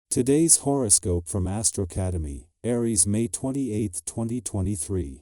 Today's horoscope from Astro Academy, Aries May 28, 2023.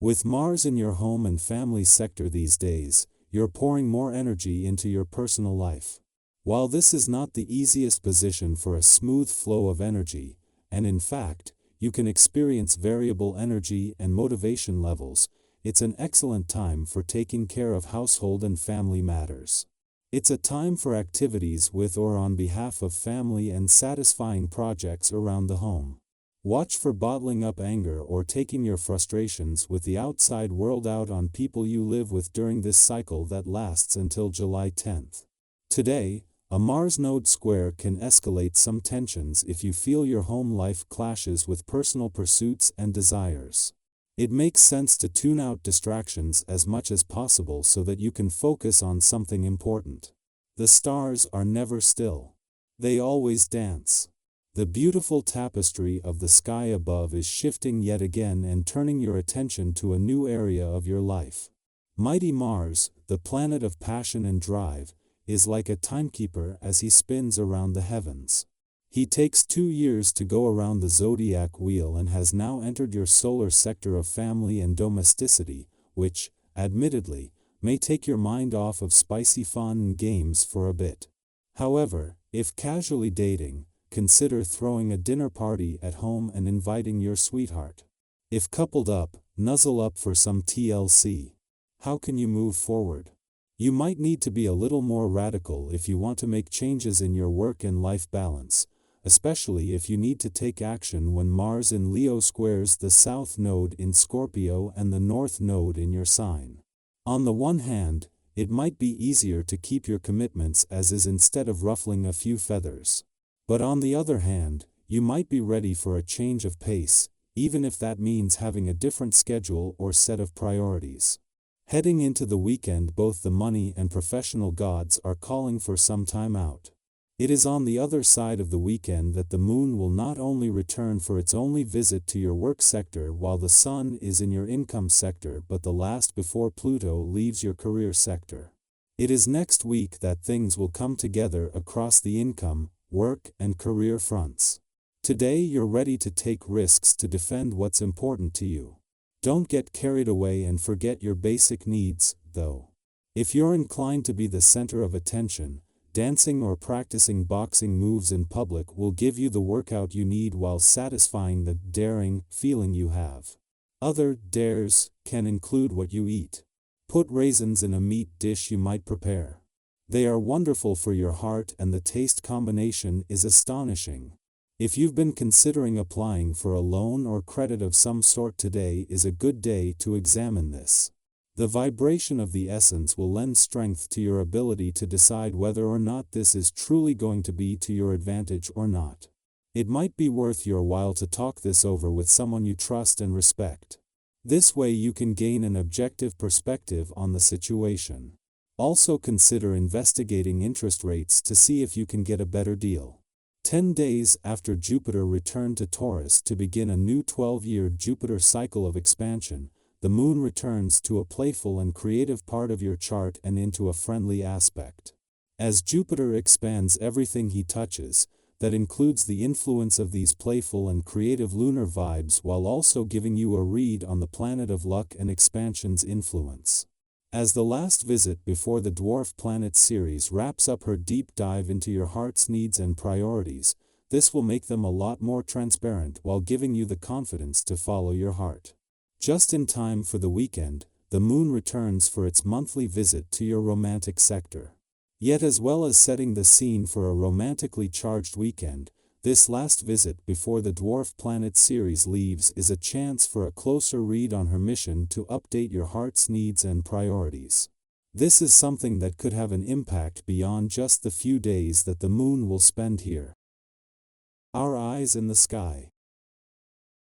With Mars in your home and family sector these days, you're pouring more energy into your personal life. While this is not the easiest position for a smooth flow of energy, and in fact, you can experience variable energy and motivation levels, it's an excellent time for taking care of household and family matters. It's a time for activities with or on behalf of family and satisfying projects around the home. Watch for bottling up anger or taking your frustrations with the outside world out on people you live with during this cycle that lasts until July 10th. Today, a Mars node square can escalate some tensions if you feel your home life clashes with personal pursuits and desires. It makes sense to tune out distractions as much as possible so that you can focus on something important. The stars are never still. They always dance. The beautiful tapestry of the sky above is shifting yet again and turning your attention to a new area of your life. Mighty Mars, the planet of passion and drive, is like a timekeeper as he spins around the heavens. He takes 2 years to go around the zodiac wheel and has now entered your solar sector of family and domesticity, which, admittedly, may take your mind off of spicy fun and games for a bit. However, if casually dating, consider throwing a dinner party at home and inviting your sweetheart. If coupled up, nuzzle up for some TLC. How can you move forward? You might need to be a little more radical if you want to make changes in your work and life balance, especially if you need to take action when Mars in Leo squares the South Node in Scorpio and the North Node in your sign. On the one hand, it might be easier to keep your commitments as is instead of ruffling a few feathers. But on the other hand, you might be ready for a change of pace, even if that means having a different schedule or set of priorities. Heading into the weekend, both the money and professional gods are calling for some time out. It is on the other side of the weekend that the moon will not only return for its only visit to your work sector while the sun is in your income sector, but the last before Pluto leaves your career sector. It is next week that things will come together across the income, work, and career fronts. Today you're ready to take risks to defend what's important to you. Don't get carried away and forget your basic needs, though. If you're inclined to be the center of attention, dancing or practicing boxing moves in public will give you the workout you need while satisfying the daring feeling you have. Other dares can include what you eat. Put raisins in a meat dish you might prepare. They are wonderful for your heart and the taste combination is astonishing. If you've been considering applying for a loan or credit of some sort, today is a good day to examine this. The vibration of the essence will lend strength to your ability to decide whether or not this is truly going to be to your advantage or not. It might be worth your while to talk this over with someone you trust and respect. This way you can gain an objective perspective on the situation. Also consider investigating interest rates to see if you can get a better deal. 10 days after Jupiter returned to Taurus to begin a new 12-year Jupiter cycle of expansion, the moon returns to a playful and creative part of your chart and into a friendly aspect. As Jupiter expands everything he touches, that includes the influence of these playful and creative lunar vibes while also giving you a read on the planet of luck and expansion's influence. As the last visit before the dwarf planet Ceres wraps up her deep dive into your heart's needs and priorities, this will make them a lot more transparent while giving you the confidence to follow your heart. Just in time for the weekend, the moon returns for its monthly visit to your romantic sector. Yet as well as setting the scene for a romantically charged weekend, this last visit before the dwarf planet Ceres leaves is a chance for a closer read on her mission to update your heart's needs and priorities. This is something that could have an impact beyond just the few days that the moon will spend here. Our eyes in the sky.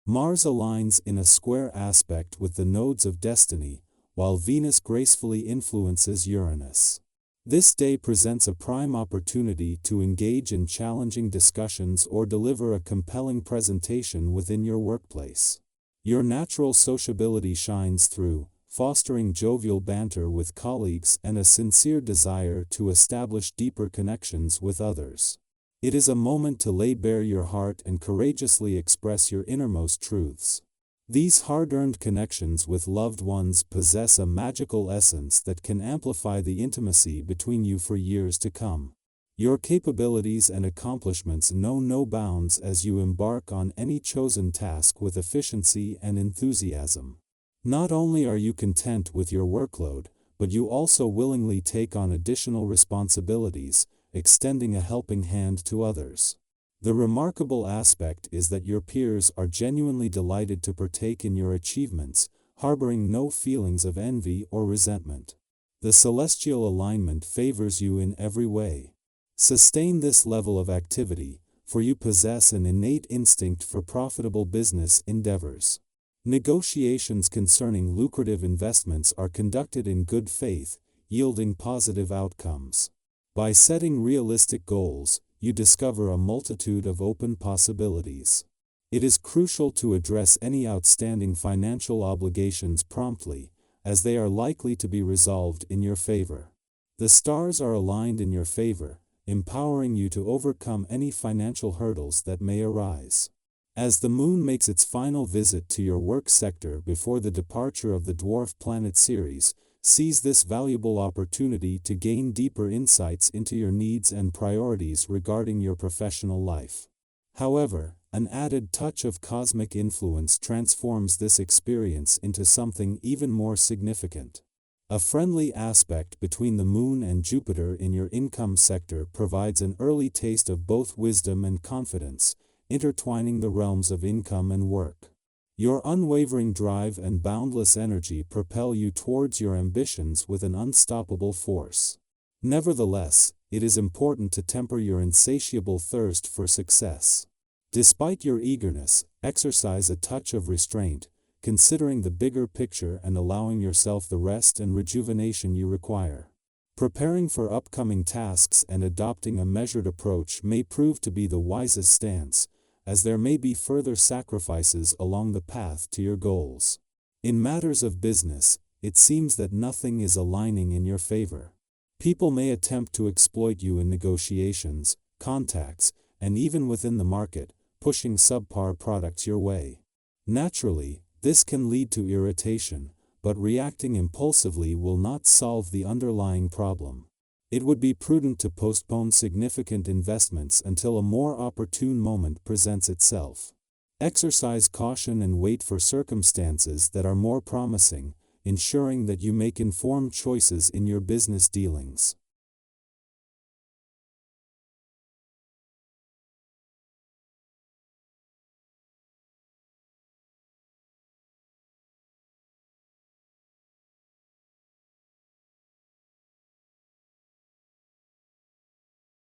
Mars aligns in a square aspect with the nodes of destiny, while Venus gracefully influences Uranus. This day presents a prime opportunity to engage in challenging discussions or deliver a compelling presentation within your workplace. Your natural sociability shines through, fostering jovial banter with colleagues and a sincere desire to establish deeper connections with others. It is a moment to lay bare your heart and courageously express your innermost truths. These hard-earned connections with loved ones possess a magical essence that can amplify the intimacy between you for years to come. Your capabilities and accomplishments know no bounds as you embark on any chosen task with efficiency and enthusiasm. Not only are you content with your workload, but you also willingly take on additional responsibilities, extending a helping hand to others. The remarkable aspect is that your peers are genuinely delighted to partake in your achievements, harboring no feelings of envy or resentment. The celestial alignment favors you in every way. Sustain this level of activity, for you possess an innate instinct for profitable business endeavors. Negotiations concerning lucrative investments are conducted in good faith, yielding positive outcomes. By setting realistic goals, you discover a multitude of open possibilities. It is crucial to address any outstanding financial obligations promptly, as they are likely to be resolved in your favor. The stars are aligned in your favor, empowering you to overcome any financial hurdles that may arise. As the moon makes its final visit to your work sector before the departure of the dwarf planet Ceres, seize this valuable opportunity to gain deeper insights into your needs and priorities regarding your professional life. However, an added touch of cosmic influence transforms this experience into something even more significant. A friendly aspect between the Moon and Jupiter in your income sector provides an early taste of both wisdom and confidence, intertwining the realms of income and work. Your unwavering drive and boundless energy propel you towards your ambitions with an unstoppable force. Nevertheless, it is important to temper your insatiable thirst for success. Despite your eagerness, exercise a touch of restraint, considering the bigger picture and allowing yourself the rest and rejuvenation you require. Preparing for upcoming tasks and adopting a measured approach may prove to be the wisest stance, as there may be further sacrifices along the path to your goals. In matters of business, it seems that nothing is aligning in your favor. People may attempt to exploit you in negotiations, contacts, and even within the market, pushing subpar products your way. Naturally, this can lead to irritation, but reacting impulsively will not solve the underlying problem. It would be prudent to postpone significant investments until a more opportune moment presents itself. Exercise caution and wait for circumstances that are more promising, ensuring that you make informed choices in your business dealings.